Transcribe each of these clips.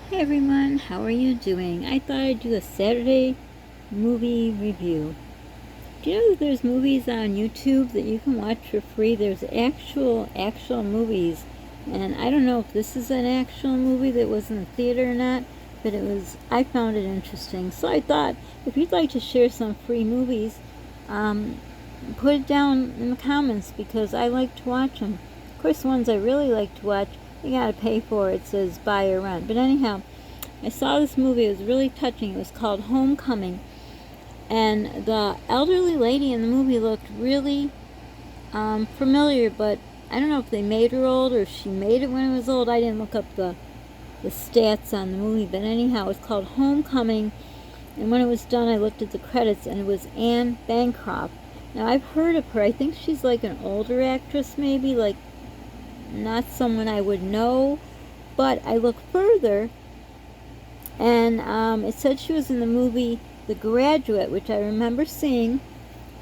Hey everyone, how are you doing? I thought I'd do a Saturday movie review. Do you know that there's movies on YouTube that you can watch for free? There's actual movies. And I don't know if this is an actual movie that was in the theater or not, but I found it interesting. So I thought if you'd like to share some free movies, um, put it down in the comments because I like to watch them. Of course, the ones I really like to watch, you gotta pay for. It says buy or rent. But anyhow, I saw this movie. It was really touching. It was called Homecoming. And the elderly lady in the movie looked really familiar, but I don't know if they made her old or if she made it when it was old. I didn't look up the stats on the movie, but anyhow, it's called Homecoming. And when it was done, I looked at the credits, and it was Anne Bancroft. Now, I've heard of her. I think she's like an older actress, maybe, like not someone I would know. But I looked further, and it said she was in the movie The Graduate, which I remember seeing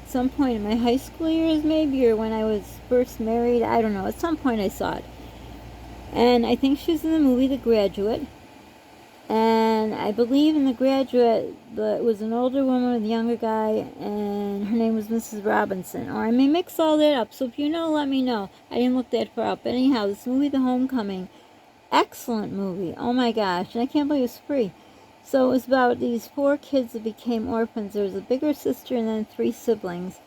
at some point in my high school years, maybe, or when I was first married. I don't know. At some point I saw it. And I think she was in the movie The Graduate. And I believe in The Graduate, it was an older woman with a younger guy, and her name was Mrs. Robinson. Or I may mix all that up, so if you know, let me know. I didn't look that far up. But anyhow, this movie, The Homecoming, excellent movie. Oh my gosh. And I can't believe it's free. So it was about these 4 kids that became orphans. There was a bigger sister and then 3 siblings.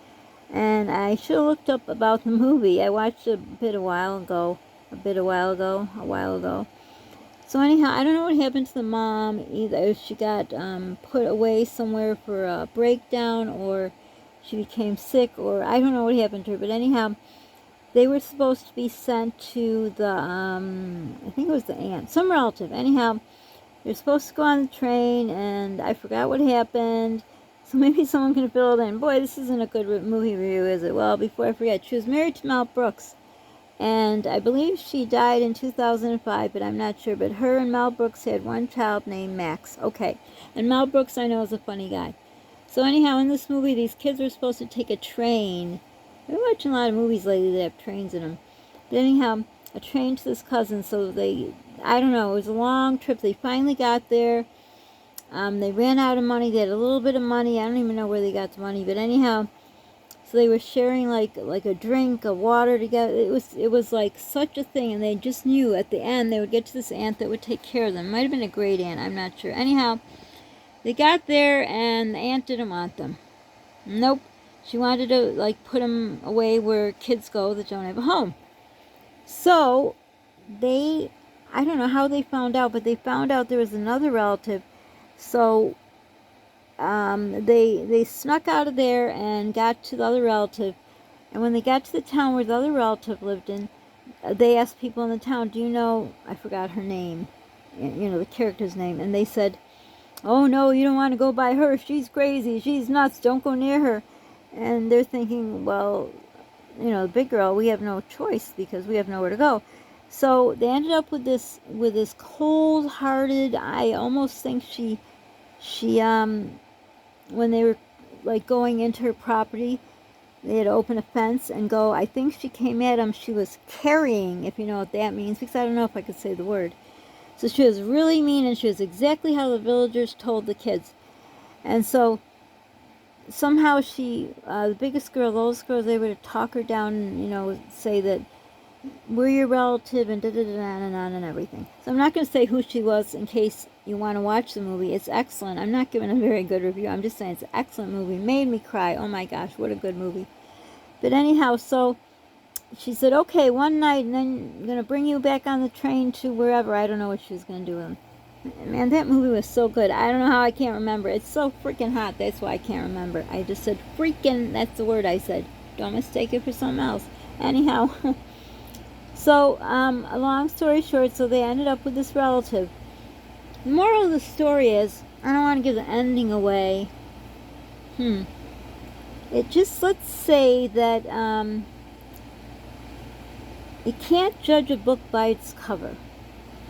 And I should have looked up about the movie. I watched it a while ago. So anyhow, I don't know what happened to the mom. Either she got put away somewhere for a breakdown, or she became sick, or I don't know what happened to her. But anyhow, they were supposed to be sent to the, I think it was the aunt, some relative. Anyhow, they're supposed to go on the train, and I forgot what happened. So maybe someone can fill it in. Boy, this isn't a good movie review, is it? Well, before I forget, she was married to Mel Brooks. And I believe she died in 2005, but I'm not sure. But her and Mel Brooks had one child named Max. Okay. And Mel Brooks, I know, is a funny guy. So anyhow, in this movie, these kids were supposed to take a train. I've been watching a lot of movies lately that have trains in them. But anyhow, a train to this cousin. So I don't know, it was a long trip. They finally got there. They ran out of money. They had a little bit of money. I don't even know where they got the money. But anyhow, so they were sharing like a drink, a water together. It was like such a thing, and they just knew at the end they would get to this aunt that would take care of them. It might have been a great aunt, I'm not sure. Anyhow, they got there, and the aunt didn't want them. Nope. She wanted to like put them away where kids go that don't have a home. So I don't know how they found out, but they found out there was another relative. So they snuck out of there and got to the other relative. And when they got to the town where the other relative lived in, they asked people in the town, do you know, I forgot her name, the character's name. And they said, oh no, you don't want to go by her. She's crazy. She's nuts. Don't go near her. And they're thinking, well, the big girl, we have no choice because we have nowhere to go. So they ended up with this cold-hearted, I almost think she when they were like going into her property, they had to open a fence and go. I think she came at them. She was carrying, if you know what that means, because I don't know if I could say the word. So she was really mean, and she was exactly how the villagers told the kids. And so somehow the biggest girl, the oldest girl, was able to talk her down and, say that we're your relative and da-da-da-da-da-da and everything. So I'm not going to say who she was in case you want to watch the movie. It's excellent. I'm not giving a very good review. I'm just saying it's an excellent movie. Made me cry. Oh my gosh, what a good movie. But anyhow, so she said, okay, one night, and then I'm going to bring you back on the train to wherever. I don't know what she was going to do with him. Man, that movie was so good. I don't know how I can't remember. It's so freaking hot. That's why I can't remember. I just said freaking. That's the word I said. Don't mistake it for something else. Anyhow, so a long story short, so they ended up with this relative. The moral of the story is, I don't want to give the ending away. It just, let's say that you can't judge a book by its cover.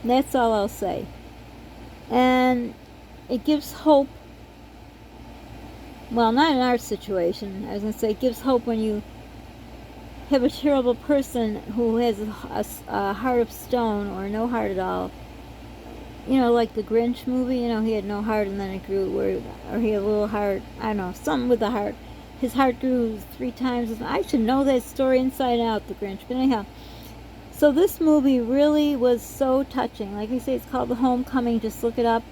That's all I'll say. And it gives hope. Well, not in our situation. I was going to say it gives hope when you have a terrible person who has a heart of stone or no heart at all. you know, like the Grinch movie, you know, he had no heart and then it grew, or he had a little heart, I don't know, something with the heart. His heart grew 3 times. I should know that story inside out, the Grinch. But anyhow, so this movie really was so touching. Like I say, it's called The Homecoming. Just look it up.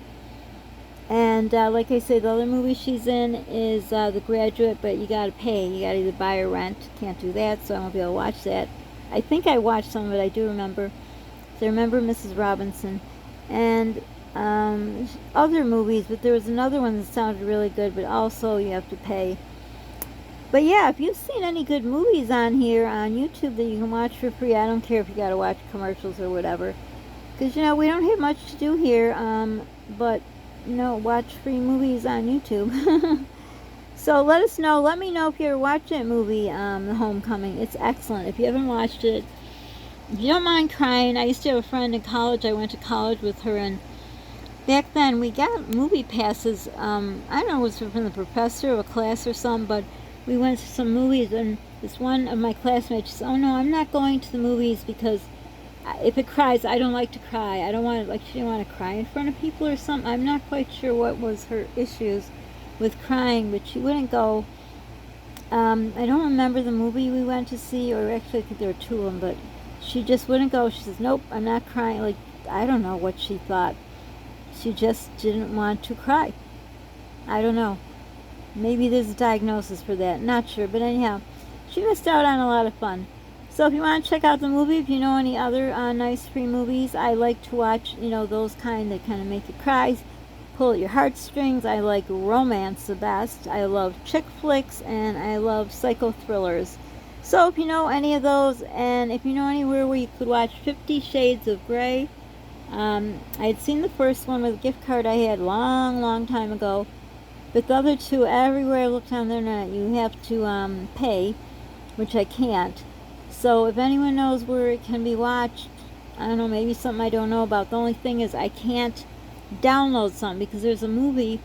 And like I say, the other movie she's in is The Graduate, but you got to pay. You got to either buy or rent. Can't do that, so I won't be able to watch that. I think I watched some of it. I do remember. So I remember Mrs. Robinson. And other movies, but there was another one that sounded really good, but also you have to pay. But yeah, if you've seen any good movies on here on YouTube that you can watch for free, I don't care if you got to watch commercials or whatever. Because, you know, we don't have much to do here, but, you know, watch free movies on YouTube. So let us know. Let me know if you ever watched that movie, The Homecoming. It's excellent. If you haven't watched it, if you don't mind crying, I used to have a friend in college. I went to college with her, and back then we got movie passes. I don't know, it was from the professor of a class or something, but we went to some movies, and this one of my classmates said, "Oh no, I'm not going to the movies because if it cries, I don't like to cry. I don't want to," like, she didn't want to cry in front of people or something. I'm not quite sure what was her issues with crying, but she wouldn't go. I don't remember the movie we went to see, or actually I think there were 2 of them, but she just wouldn't go. She says, "Nope, I'm not crying." Like, I don't know what she thought. She just didn't want to cry. I don't know. Maybe there's a diagnosis for that. Not sure. But anyhow, she missed out on a lot of fun. So if you want to check out the movie, if you know any other nice free movies, I like to watch, you know, those that kind of make you cry, pull at your heartstrings. I like romance the best. I love chick flicks, and I love psycho thrillers. So if you know any of those, and if you know anywhere where you could watch 50 Shades of Grey, I had seen the first one with a gift card I had long time ago. But the other 2, everywhere I looked on the internet, you have to pay, which I can't. So if anyone knows where it can be watched, I don't know, maybe something I don't know about. The only thing is I can't download something, because there's a movie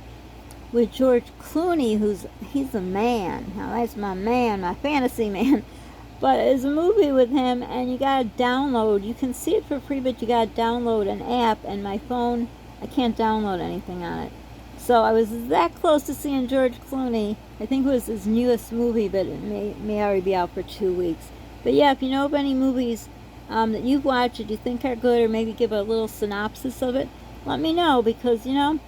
with George Clooney, he's a man. Now that's my man, my fantasy man. But there's a movie with him, and you gotta download. You can see it for free, but you gotta download an app, and my phone, I can't download anything on it. So I was that close to seeing George Clooney. I think it was his newest movie, but it may already be out for 2 weeks. But yeah, if you know of any movies that you've watched that you think are good, or maybe give a little synopsis of it, let me know, because, you know,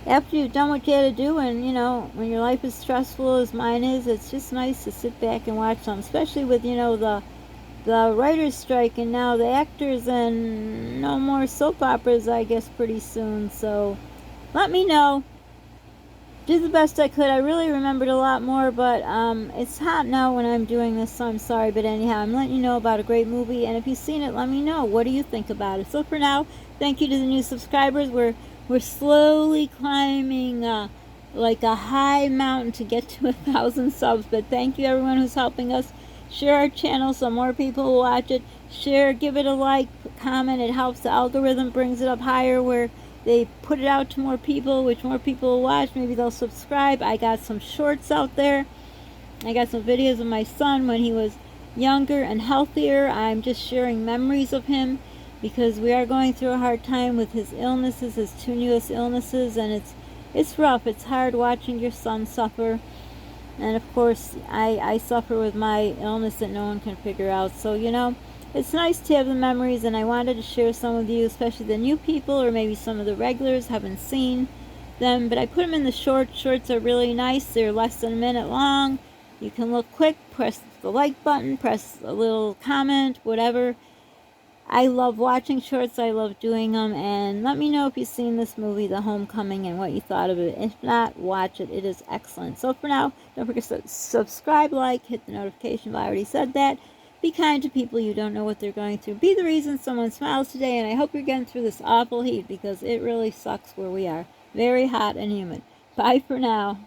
after you've done what you had to do, and, you know, when your life is stressful as mine is, it's just nice to sit back and watch them, especially with, you know, the writer's strike, and now the actors, and no more soap operas, I guess, pretty soon. So let me know. Did the best I could. I really remembered a lot more, but it's hot now when I'm doing this, so I'm sorry. But anyhow, I'm letting you know about a great movie, and if you've seen it, let me know. What do you think about it? So for now, thank you to the new subscribers. We're slowly climbing like a high mountain to get to 1,000 subs, but thank you everyone who's helping us. Share our channel so more people will watch it. Share, give it a like, comment. It helps. The algorithm brings it up higher, where they put it out to more people, which more people will watch. Maybe they'll subscribe. I got some shorts out there. I got some videos of my son when he was younger and healthier. I'm just sharing memories of him, because we are going through a hard time with his illnesses, his 2 newest illnesses, and it's rough. It's hard watching your son suffer. And of course, I suffer with my illness that no one can figure out. So, you know, it's nice to have the memories, and I wanted to share some with you, especially the new people, or maybe some of the regulars haven't seen them. But I put them in the shorts. Shorts are really nice. They're less than a minute long. You can look quick, press the like button, press a little comment, whatever. I love watching shorts. I love doing them. And let me know if you've seen this movie, The Homecoming, and what you thought of it. If not, watch it. It is excellent. So for now, don't forget to subscribe, like, hit the notification bell. I already said that. Be kind to people. You don't know what they're going through. Be the reason someone smiles today. And I hope you're getting through this awful heat, because it really sucks where we are. Very hot and humid. Bye for now.